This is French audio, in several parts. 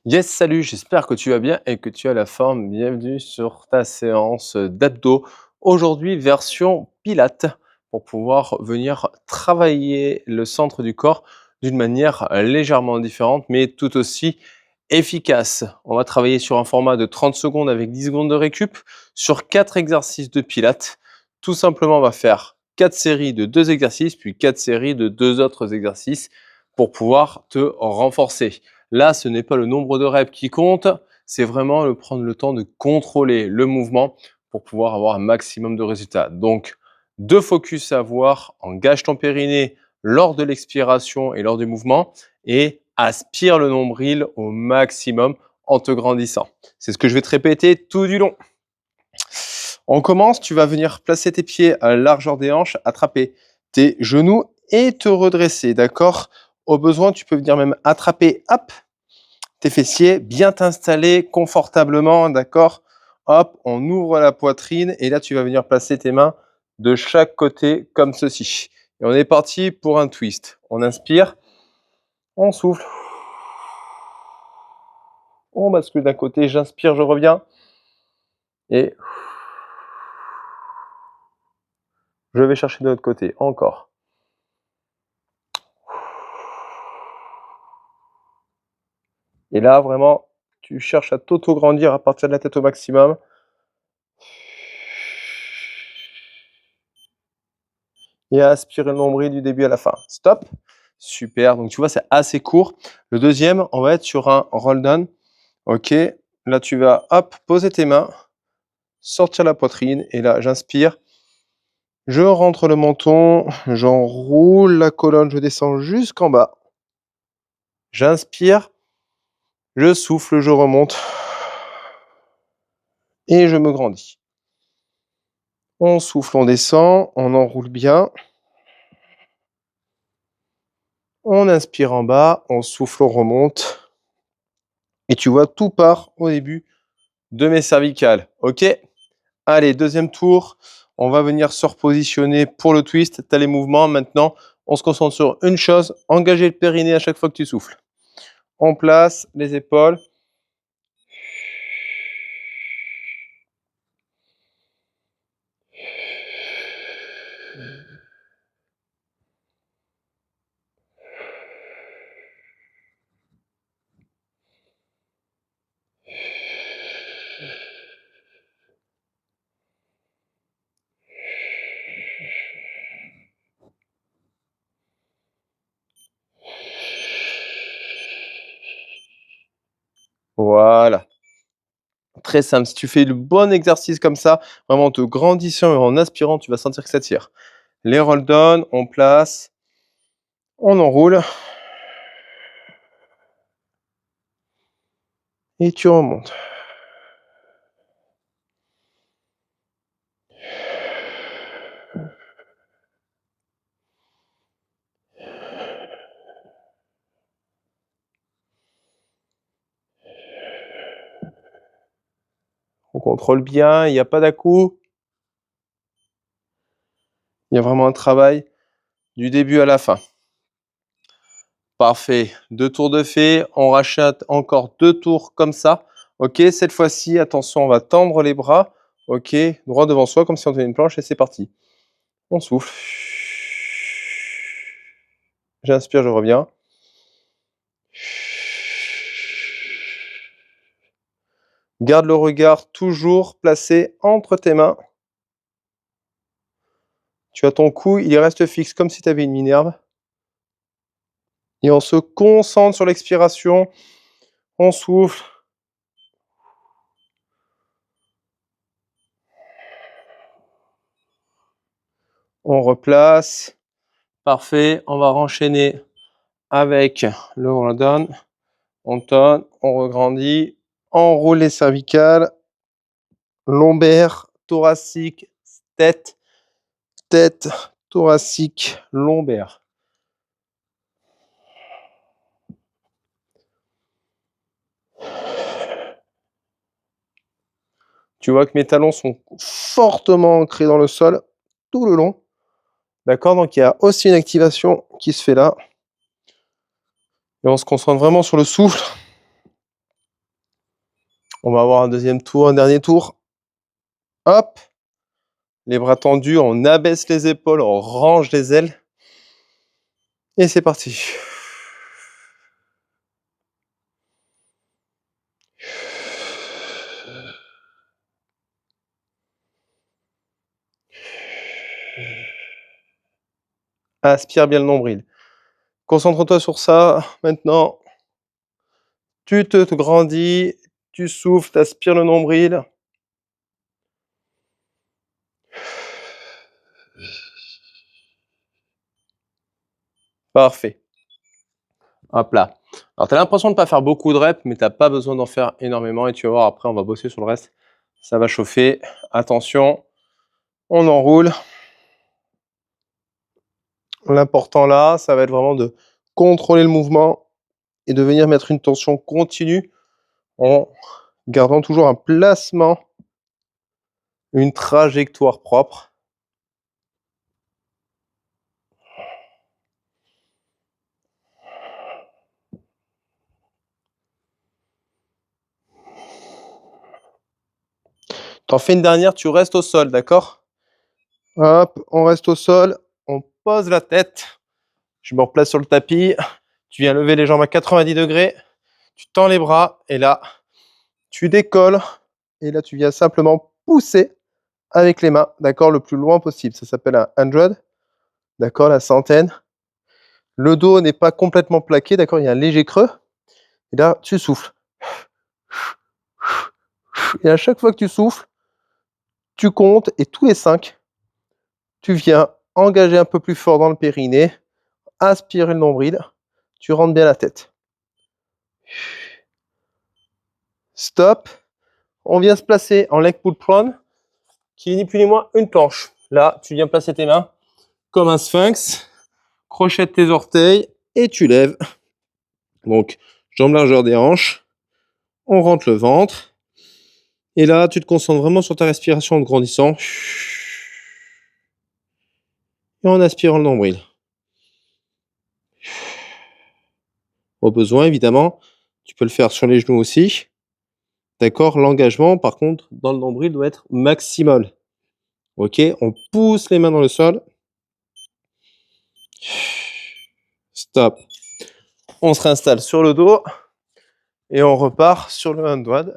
Yes, salut, j'espère que tu vas bien et que tu as la forme. Bienvenue sur ta séance d'abdos. Aujourd'hui, version Pilates pour pouvoir venir travailler le centre du corps d'une manière légèrement différente, mais tout aussi efficace. On va travailler sur un format de 30 secondes avec 10 secondes de récup sur 4 exercices de Pilates. Tout simplement, on va faire 4 séries de 2 exercices, puis 4 séries de 2 autres exercices pour pouvoir te renforcer. Là, ce n'est pas le nombre de reps qui compte, c'est vraiment prendre le temps de contrôler le mouvement pour pouvoir avoir un maximum de résultats. Donc, 2 focus à avoir, engage ton périnée lors de l'expiration et lors du mouvement et aspire le nombril au maximum en te grandissant. C'est ce que je vais te répéter tout du long. On commence, tu vas venir placer tes pieds à la largeur des hanches, attraper tes genoux et te redresser, d'accord? Au besoin, tu peux venir même attraper, hop, tes fessiers, bien t'installer confortablement, d'accord? Hop, on ouvre la poitrine et là, tu vas venir placer tes mains de chaque côté comme ceci. Et on est parti pour un twist. On inspire, on souffle, on bascule d'un côté, j'inspire, je reviens et je vais chercher de l'autre côté, encore. Et là, vraiment, tu cherches à t'auto-grandir à partir de la tête au maximum. Et à aspirer le nombril du début à la fin. Stop. Super. Donc, tu vois, c'est assez court. Le deuxième, on va être sur un roll down. OK. Là, tu vas, hop, poser tes mains, sortir la poitrine. Et là, j'inspire. Je rentre le menton. J'enroule la colonne. Je descends jusqu'en bas. J'inspire. Je souffle. Je remonte. Et je me grandis. On souffle, on descend. On enroule bien. On inspire en bas. On souffle, on remonte. Et tu vois, tout part au début de mes cervicales. OK? Allez, deuxième tour. On va venir se repositionner pour le twist. Tu as les mouvements. Maintenant, on se concentre sur une chose. Engager le périnée à chaque fois que tu souffles. On place les épaules. Voilà. Très simple. Si tu fais le bon exercice comme ça, vraiment en te grandissant et en aspirant, tu vas sentir que ça tire. Les roll down, on place, on enroule et tu remontes. On contrôle bien, il n'y a pas d'à-coup. Il y a vraiment un travail du début à la fin. Parfait. 2 tours de fait. On rachète encore 2 tours comme ça. OK, cette fois-ci, attention, on va tendre les bras. OK, droit devant soi comme si on tenait une planche et c'est parti. On souffle. J'inspire, je reviens. Garde le regard toujours placé entre tes mains. Tu as ton cou, il reste fixe comme si tu avais une minerve. Et on se concentre sur l'expiration. On souffle. On replace. Parfait. On va enchaîner avec le roll down. On tonne, on regrandit. On roule les cervicales. Lombaire, thoracique, tête, tête, thoracique, lombaire. Tu vois que mes talons sont fortement ancrés dans le sol tout le long. D'accord? Donc il y a aussi une activation qui se fait là. Et on se concentre vraiment sur le souffle. On va avoir un deuxième tour, un dernier tour. Hop, les bras tendus, on abaisse les épaules, on range les ailes. Et c'est parti. Aspire bien le nombril. Concentre-toi sur ça. Maintenant, tu te grandis, tu souffles, tu aspires le nombril. Parfait. Hop là. Alors, tu as l'impression de ne pas faire beaucoup de reps, mais tu n'as pas besoin d'en faire énormément. Et tu vas voir, après, on va bosser sur le reste. Ça va chauffer. Attention, on enroule. L'important là, ça va être vraiment de contrôler le mouvement et de venir mettre une tension continue en gardant toujours un placement, une trajectoire propre. T'en fais une dernière, tu restes au sol, d'accord? Hop, on reste au sol, on pose la tête. Je me replace sur le tapis. Tu viens lever les jambes à 90 degrés. Tu tends les bras et là, tu décolles. Et là, tu viens simplement pousser avec les mains, d'accord, le plus loin possible. Ça s'appelle un 100, d'accord, la centaine. Le dos n'est pas complètement plaqué, d'accord, il y a un léger creux. Et là, tu souffles. Et à chaque fois que tu souffles, tu comptes et tous les 5, tu viens engager un peu plus fort dans le périnée, aspirer le nombril, tu rentres bien la tête. Stop. On vient se placer en leg pull prone, qui est ni plus ni moins une planche. Là, tu viens placer tes mains comme un sphinx, crochette tes orteils et tu lèves. Donc, jambes largeur des hanches, on rentre le ventre. Et là, tu te concentres vraiment sur ta respiration en grandissant. Et en aspirant le nombril. Au besoin, évidemment, tu peux le faire sur les genoux aussi. D'accord? L'engagement, par contre, dans le nombril doit être maximal. Ok? On pousse les mains dans le sol. Stop. On se réinstalle sur le dos. Et on repart sur le handstand.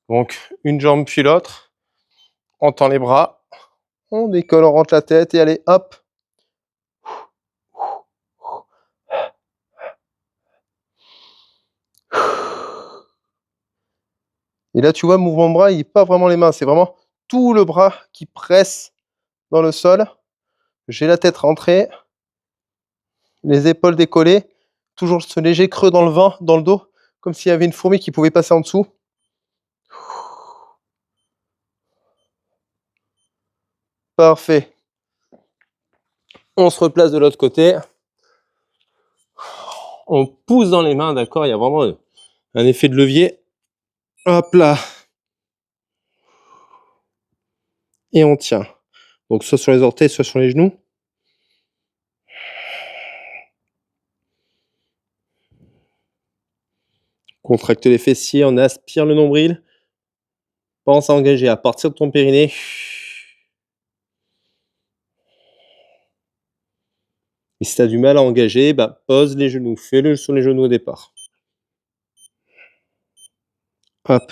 Donc, une jambe puis l'autre. On tend les bras. On décolle, on rentre la tête et allez, hop. Et là, tu vois, mouvement de bras, il n'est pas vraiment les mains. C'est vraiment tout le bras qui presse dans le sol. J'ai la tête rentrée. Les épaules décollées. Toujours ce léger creux dans le vent, dans le dos. Comme s'il y avait une fourmi qui pouvait passer en dessous. Parfait. On se replace de l'autre côté. On pousse dans les mains, d'accord? Il y a vraiment un effet de levier. Hop là. Et on tient. Donc soit sur les orteils, soit sur les genoux. Contracte les fessiers, on aspire le nombril. Pense à engager à partir de ton périnée. Et si tu as du mal à engager, bah, pose les genoux. Fais-le sur les genoux au départ. Hop.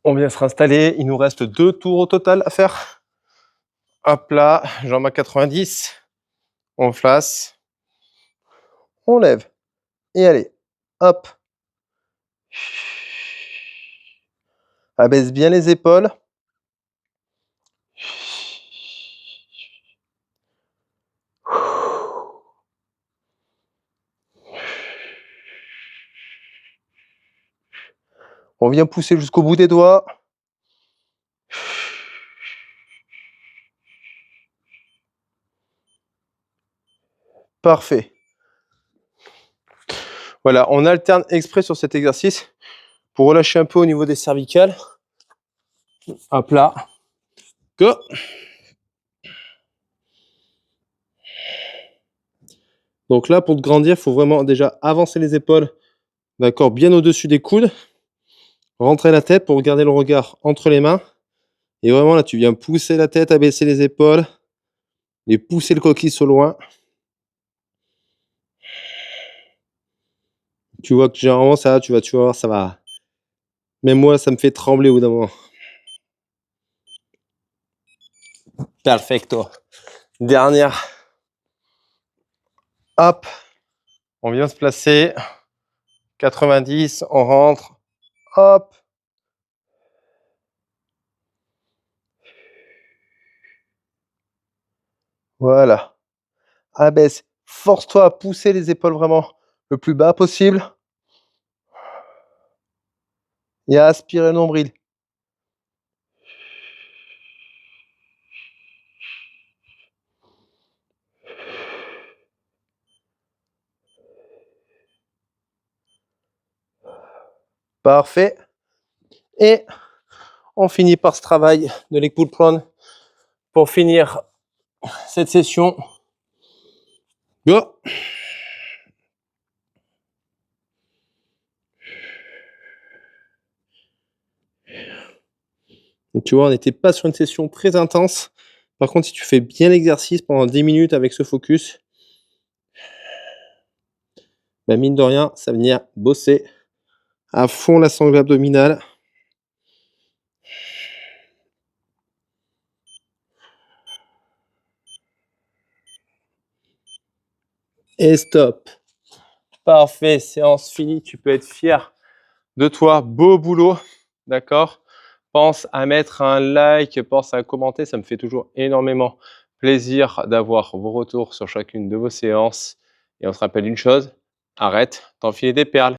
On vient se réinstaller. Il nous reste 2 tours au total à faire. Hop là, jambes à 90. On flasse. On lève. Et allez. Hop. Abaisse bien les épaules. On vient pousser jusqu'au bout des doigts. Parfait. Voilà, on alterne exprès sur cet exercice pour relâcher un peu au niveau des cervicales. Hop là. Go. Donc là, pour te grandir, il faut vraiment déjà avancer les épaules, d'accord, bien au-dessus des coudes. Rentrer la tête pour garder le regard entre les mains. Et vraiment là, tu viens pousser la tête, abaisser les épaules et pousser le coccyx au loin. Tu vois que généralement ça, tu vas voir, ça va. Même moi, ça me fait trembler au bout d'un moment. Perfecto. Dernière. Hop. On vient se placer. 90, on rentre. Hop. Voilà. Abaisse. Force-toi à pousser les épaules vraiment le plus bas possible. Et à aspirer le nombril. Parfait. Et on finit par ce travail de leg pull prone pour finir cette session. Go. Donc, tu vois, on n'était pas sur une session très intense. Par contre, si tu fais bien l'exercice pendant 10 minutes avec ce focus, bah mine de rien, ça va venir bosser à fond la sangle abdominale. Et stop. Parfait, séance finie. Tu peux être fier de toi. Beau boulot. D'accord? Pense à mettre un like, pense à commenter. Ça me fait toujours énormément plaisir d'avoir vos retours sur chacune de vos séances. Et on se rappelle une chose, arrête d'enfiler des perles.